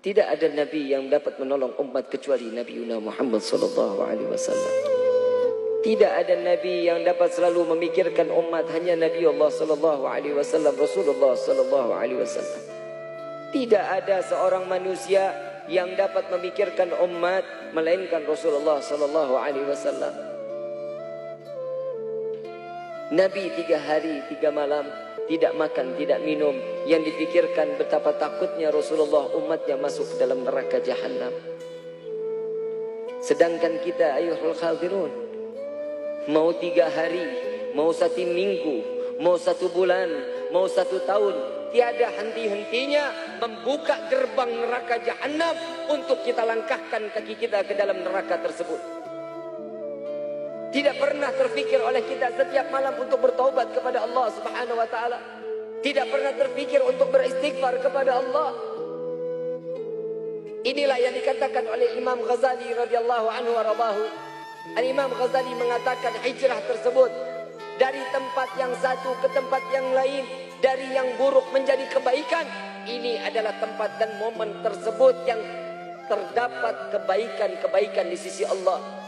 Tidak ada nabi yang dapat menolong umat kecuali Nabi Muhammad sallallahu alaihi wasallam. Tidak ada nabi yang dapat selalu memikirkan umat, hanya Nabi Allah sallallahu alaihi wasallam, Rasulullah sallallahu alaihi wasallam. Tidak ada seorang manusia yang dapat memikirkan umat melainkan Rasulullah sallallahu alaihi wasallam. Nabi 3 hari 3 malam tidak makan, tidak minum. Yang dipikirkan betapa takutnya Rasulullah umatnya masuk ke dalam neraka jahanam. Sedangkan kita ayuhul khadirun, mau 3 hari, mau 1 minggu, mau 1 bulan, mau 1 tahun, tiada henti-hentinya membuka gerbang neraka jahanam untuk kita langkahkan kaki kita ke dalam neraka tersebut. Tidak pernah terfikir oleh kita setiap malam untuk bertaubat kepada Allah Subhanahu wa taala. Tidak pernah terfikir untuk beristighfar kepada Allah. Inilah yang dikatakan oleh Imam Ghazali radhiyallahu anhu wa radahu. Al-Imam Ghazali mengatakan hijrah tersebut dari tempat yang satu ke tempat yang lain, dari yang buruk menjadi kebaikan. Ini adalah tempat dan momen tersebut yang terdapat kebaikan-kebaikan di sisi Allah.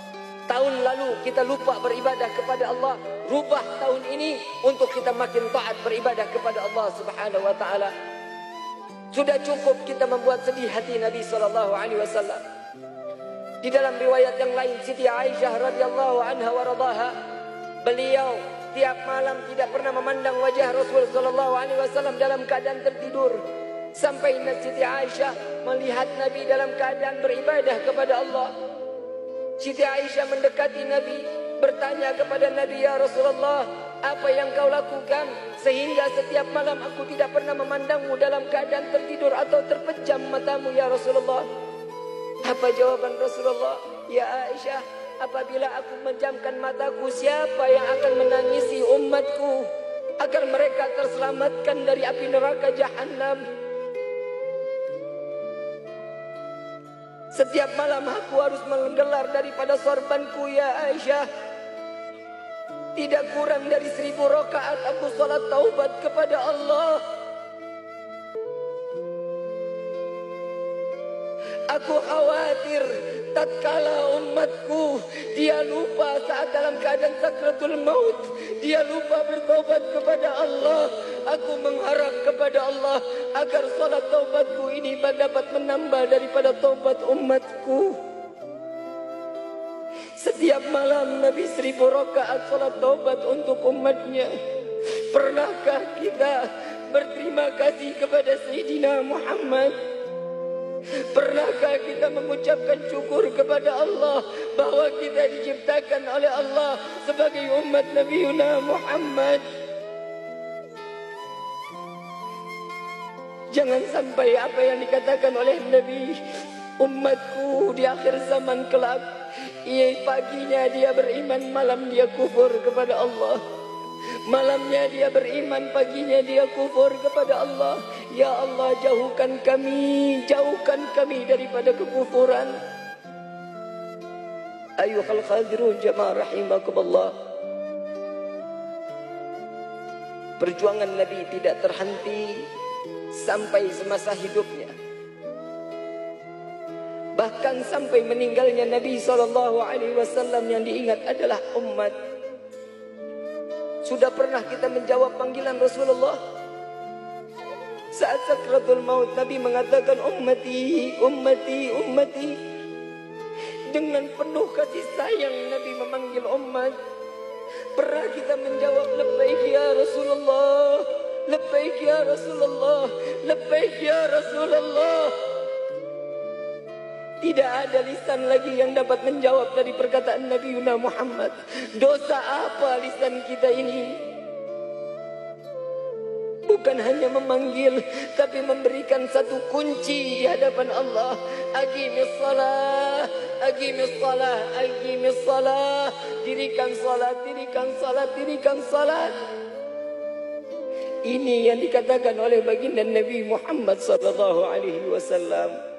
Tahun lalu kita lupa beribadah kepada Allah, rubah tahun ini untuk kita makin taat beribadah kepada Allah Subhanahu wa taala. Sudah cukup kita membuat sedih hati Nabi sallallahu alaihi wasallam. Di dalam riwayat yang lain, Siti Aisyah radhiyallahu anha wa radhaha, beliau tiap malam tidak pernah memandang wajah Rasul sallallahu alaihi wasallam dalam keadaan tertidur. Sampai Siti Aisyah melihat Nabi dalam keadaan beribadah kepada Allah. Siti Aisyah mendekati Nabi, bertanya kepada Nabi, "Ya Rasulullah, apa yang kau lakukan sehingga setiap malam aku tidak pernah memandangmu dalam keadaan tertidur atau terpejam matamu, ya Rasulullah?" Apa jawaban Rasulullah? "Ya Aisyah, apabila aku menjamkan mataku, siapa yang akan menangisi umatku agar mereka terselamatkan dari api neraka jahanam? Setiap malam aku harus menggelar daripada sorbanku, ya Aisyah. Tidak kurang dari 1000 rakaat aku salat taubat kepada Allah. Aku khawatir tatkala umatku dia lupa saat dalam keadaan sakratul maut, dia lupa bertaubat kepada Allah. Aku mengharap kepada Allah agar salat taubatku ini dapat menambah daripada taubat umatku." Setiap malam Nabi 1000 rakaat salat taubat untuk umatnya. Pernahkah kita berterima kasih kepada Sayyidina Muhammad? Pernahkah kita mengucapkan syukur kepada Allah bahwa kita diciptakan oleh Allah sebagai umat Nabi Muhammad? Jangan sampai apa yang dikatakan oleh Nabi, umatku di akhir zaman kelak, paginya dia beriman, malam dia kufur kepada Allah. Malamnya dia beriman, paginya dia kufur kepada Allah. Ya Allah, jauhkan kami daripada kekufuran. Ayuhal khadirun jamaah rahimakumullah. Perjuangan Nabi tidak terhenti sampai semasa hidupnya. Bahkan sampai meninggalnya Nabi SAW yang diingat adalah umat. Sudah pernah kita menjawab panggilan Rasulullah? Saat sakratul maut Nabi mengatakan ummati, ummati, ummati. Dengan penuh kasih sayang Nabi memanggil umat. Pernah kita menjawab labbaik ya Rasulullah, labbaik ya Rasulullah, labbaik ya Rasulullah? Tidak ada lisan lagi yang dapat menjawab dari perkataan Nabi Muhammad. Dosa apa lisan kita ini? Bukan hanya memanggil, tapi memberikan satu kunci di hadapan Allah. Aqimis salah, aqimis salah, aqimis salah. Dirikan salat, dirikan salat, dirikan salat. Ini yang dikatakan oleh baginda Nabi Muhammad sallallahu alaihi wasallam.